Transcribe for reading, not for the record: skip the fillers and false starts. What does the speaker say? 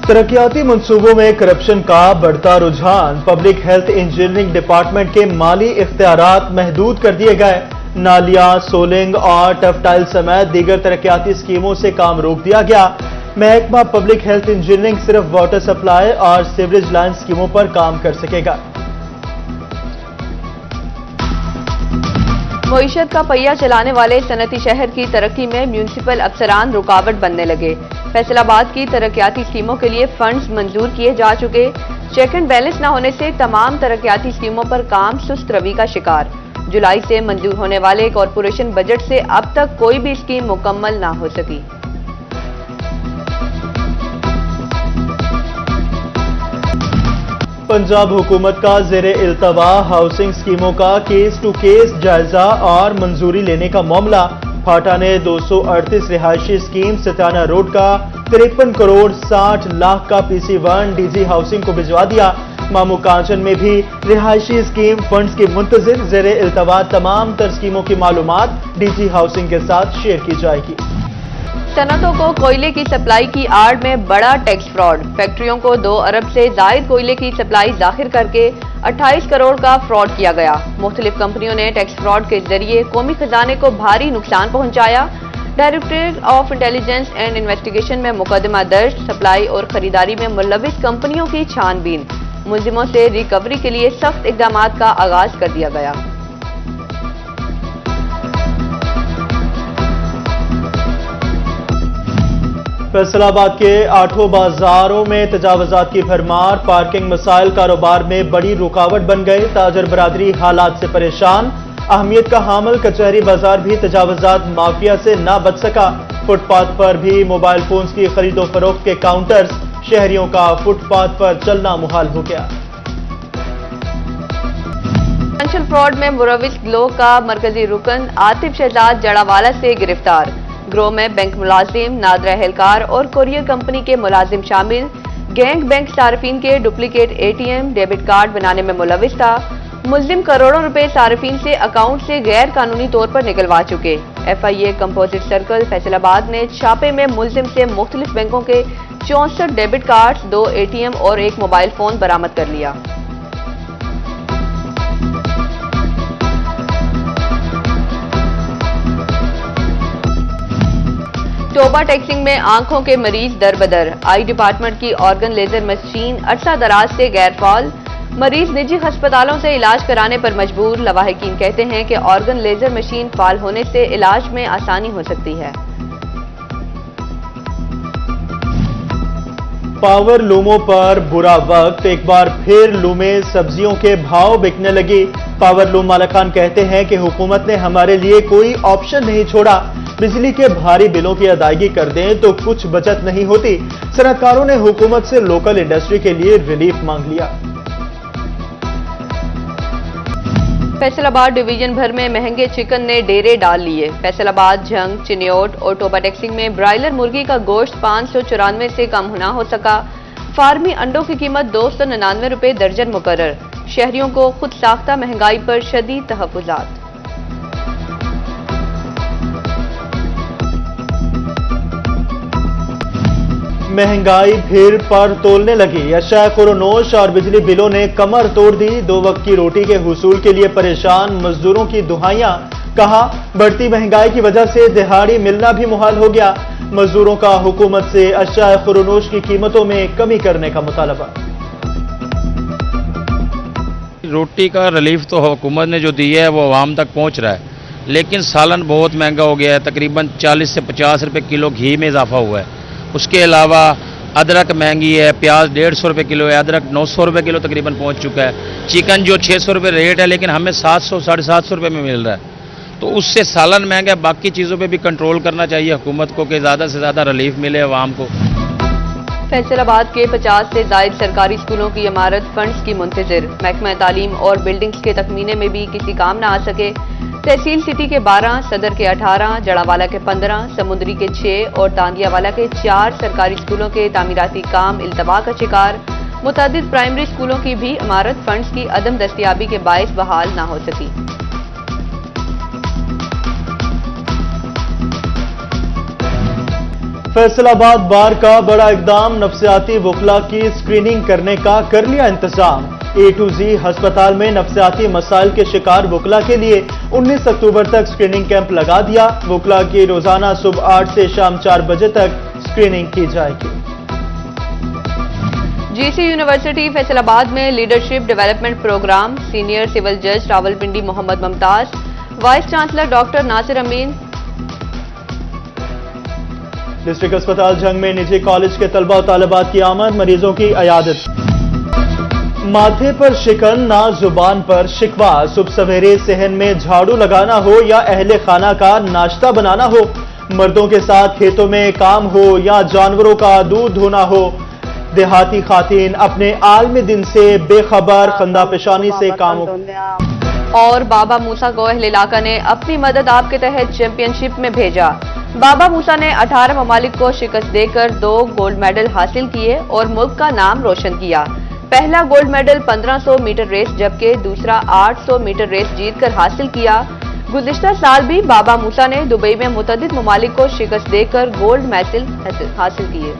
तरक्याती मंसूबों में करप्शन का बढ़ता रुझान। पब्लिक हेल्थ इंजीनियरिंग डिपार्टमेंट के माली इख्तियारात महदूद कर दिए गए। नालियां, सोलिंग और टफटाइल समेत दीगर तरक्याती स्कीमों से काम रोक दिया गया। महकमा पब्लिक हेल्थ इंजीनियरिंग सिर्फ वाटर सप्लाई और सीवरेज लाइन स्कीमों पर काम कर सकेगा। मईशत का पहिया चलाने वाले सनती शहर की तरक्की में म्यूनिसिपल अफसरान रुकावट बनने लगे। फैसलाबाद की तरक्याती स्कीमों के लिए फंड्स मंजूर किए जा चुके। चेक एंड बैलेंस न होने से तमाम तरक्याती स्कीमों पर काम सुस्त रवि का शिकार। जुलाई से मंजूर होने वाले कॉरपोरेशन बजट से अब तक कोई भी स्कीम मुकम्मल न हो सकी। पंजाब हुकूमत का ज़ेरे इल्तवा हाउसिंग स्कीमों का केस टू केस जायजा और मंजूरी लेने का मामला। फाटा ने 238 रिहायशी स्कीम सत्याना रोड का 53 करोड़ 60 लाख का PC1 DG हाउसिंग को भिजवा दिया। मामू कांचन में भी रिहायशी स्कीम फंड्स की मुंतजिर। ज़ेरे इल्तवा तमाम तर स्कीमों की मालूमात DG हाउसिंग के साथ शेयर की जाएगी। सनतों को कोयले की सप्लाई की आड़ में बड़ा टैक्स फ्रॉड। फैक्ट्रियों को 2 अरब से जायद कोयले की सप्लाई जाहिर करके 28 करोड़ का फ्रॉड किया गया। मुख्तलिफ कंपनियों ने टैक्स फ्रॉड के जरिए कौमी खजाने को भारी नुकसान पहुंचाया। Directorate of intelligence and investigation में मुकदमा दर्ज। सप्लाई और खरीदारी में मुलविस कंपनियों की छानबीन। मुलजिमों से रिकवरी के लिए सख्त इकदाम का आगाज कर दिया गया। फैसलाबाद के 8 बाजारों में तजावजात की भरमार। पार्किंग मसाइल कारोबार में बड़ी रुकावट बन गए। ताजर बरादरी हालात से परेशान। अहमियत का हामिल कचहरी बाजार भी तजावजात माफिया से ना बच सका। फुटपाथ पर भी मोबाइल फोन्स की खरीदो फरोख्त के काउंटर्स। शहरियों का फुटपाथ पर चलना मुहाल हो गया। फाइनेंशियल फ्रॉड में मुलविस गिरोह का मरकजी रुकन आतिफ शहजाद जड़ावाला से गिरफ्तार। गिरोह में बैंक मुलाजिम, नादरा एहलकार और कोरियर कंपनी के मुलाजिम शामिल। गैंग बैंक सार्फिन के डुप्लीकेट ATM डेबिट कार्ड बनाने में मुलविस था। मुलजिम करोड़ों रुपए सार्फिन से अकाउंट से गैर कानूनी तौर पर निकलवा चुके। FIA कंपोजिट सर्कल फैसलाबाद ने छापे में मुलजिम से मुख्तलिफ बैंकों के 64 डेबिट कार्ड, 2 ATM और 1 मोबाइल फोन बरामद कर लिया। टोबा टैक्सिंग में आंखों के मरीज दरबदर। आई डिपार्टमेंट की ऑर्गन लेजर मशीन अरसा दराज से गैर फाल। मरीज निजी अस्पतालों से इलाज कराने पर मजबूर। लवाहिकीन कहते हैं कि ऑर्गन लेजर मशीन फाल होने से इलाज में आसानी हो सकती है। पावर लूमों पर बुरा वक्त। एक बार फिर लूमें सब्जियों के भाव बिकने लगी। पावर लूम मालिकान कहते हैं कि हुकूमत ने हमारे लिए कोई ऑप्शन नहीं छोड़ा। बिजली के भारी बिलों की अदायगी कर दें तो कुछ बचत नहीं होती। सनतकारों ने हुकूमत से लोकल इंडस्ट्री के लिए रिलीफ मांग लिया। फैसलाबाद डिवीजन भर में महंगे चिकन ने डेरे डाल लिए। फैसलाबाद, झंग, चिन्योट और टोबा टैक्सिंग में ब्रायलर मुर्गी का गोश्त 594 से कम ना हो सका। फार्मी अंडों की कीमत 299 रुपए दर्जन मुकर्रर। शहरियों को खुद साख्ता महंगाई पर शदीद तहफ्फुज़ात। महंगाई फिर पर तोलने लगी। अशाया खुरोनोश और बिजली बिलों ने कमर तोड़ दी। 2 वक्त की रोटी के हुसूल के लिए परेशान मजदूरों की दुहाइयां। कहा, बढ़ती महंगाई की वजह से दिहाड़ी मिलना भी मुहाल हो गया। मजदूरों का हुकूमत से अशाया खुरोनोश की कीमतों में कमी करने का मुतालबा। रोटी का रिलीफ तो हुकूमत ने जो दिया है वो आवाम तक पहुंच रहा है, लेकिन सालन बहुत महंगा हो गया है। तकरीबन 40 से 50 रुपए किलो घी में इजाफा हुआ है। उसके अलावा अदरक महंगी है। प्याज 150 रुपए किलो है। अदरक 900 रुपए किलो तकरीबन पहुंच चुका है। चिकन जो 600 रुपए रेट है, लेकिन हमें 700 साढ़े 700 रुपए में मिल रहा है। तो उससे सालन महंगा है। बाकी चीज़ों पे भी कंट्रोल करना चाहिए हुकूमत को कि ज़्यादा से ज़्यादा रिलीफ मिले आवाम को। फैसलाबाद के 50 से जायद सरकारी स्कूलों की इमारत फंड्स की मुंतजिर। महकमा तालीम और बिल्डिंग्स के तखमीने में भी किसी काम न आ सके। तहसील सिटी के 12, सदर के 18, जड़ावाला के 15, समुद्री के 6 और तांदियावाला के 4 सरकारी स्कूलों के तामीराती काम इल्तवा का शिकार। मुतअद्दिद प्राइमरी स्कूलों की भी इमारत फंड्स की अदम दस्तियाबी के बायस बहाल न हो सकी। फैसलाबाद बार का बड़ा इकदाम, नफ्सियाती वकला की स्क्रीनिंग करने का कर लिया इंतजाम। A to Z अस्पताल में नफ्सियाती मसाइल के शिकार वकला के लिए 19 अक्टूबर तक स्क्रीनिंग कैंप लगा दिया। वकला की रोजाना सुबह 8 से शाम 4 बजे तक स्क्रीनिंग की जाएगी। GC यूनिवर्सिटी फैसलाबाद में leadership development programme, senior civil जज Rawalpindi Mohammad Mumtaz, vice chancellor doctor Nasir Amin. District अस्पताल जंग में निजी कॉलेज के तलबा और तालिबात की आमद, मरीजों की अयादत। माथे पर शिकन, ना जुबान पर शिकवा, सुबह सवेरे सहन में झाड़ू लगाना हो या अहले खाना का नाश्ता बनाना हो, मर्दों के साथ खेतों में काम हो या जानवरों का दूध धोना हो, देहाती खातीन अपने आलमी दिन से बेखबर खंदा पेशानी से काम। और बाबा मूसा को अहले इलाका ने अपनी मदद आपके तहत चैंपियनशिप में भेजा। बाबा मूसा ने 18 ममालिक को शिकस्त देकर 2 गोल्ड मेडल हासिल किए और मुल्क का नाम रोशन किया। पहला गोल्ड मेडल 1500 मीटर रेस जबकि दूसरा 800 मीटर रेस जीतकर हासिल किया। गुज़िश्ता साल भी बाबा मूसा ने दुबई में मुतअद्दिद ममालिक को शिकस्त देकर गोल्ड मेडल हासिल किए।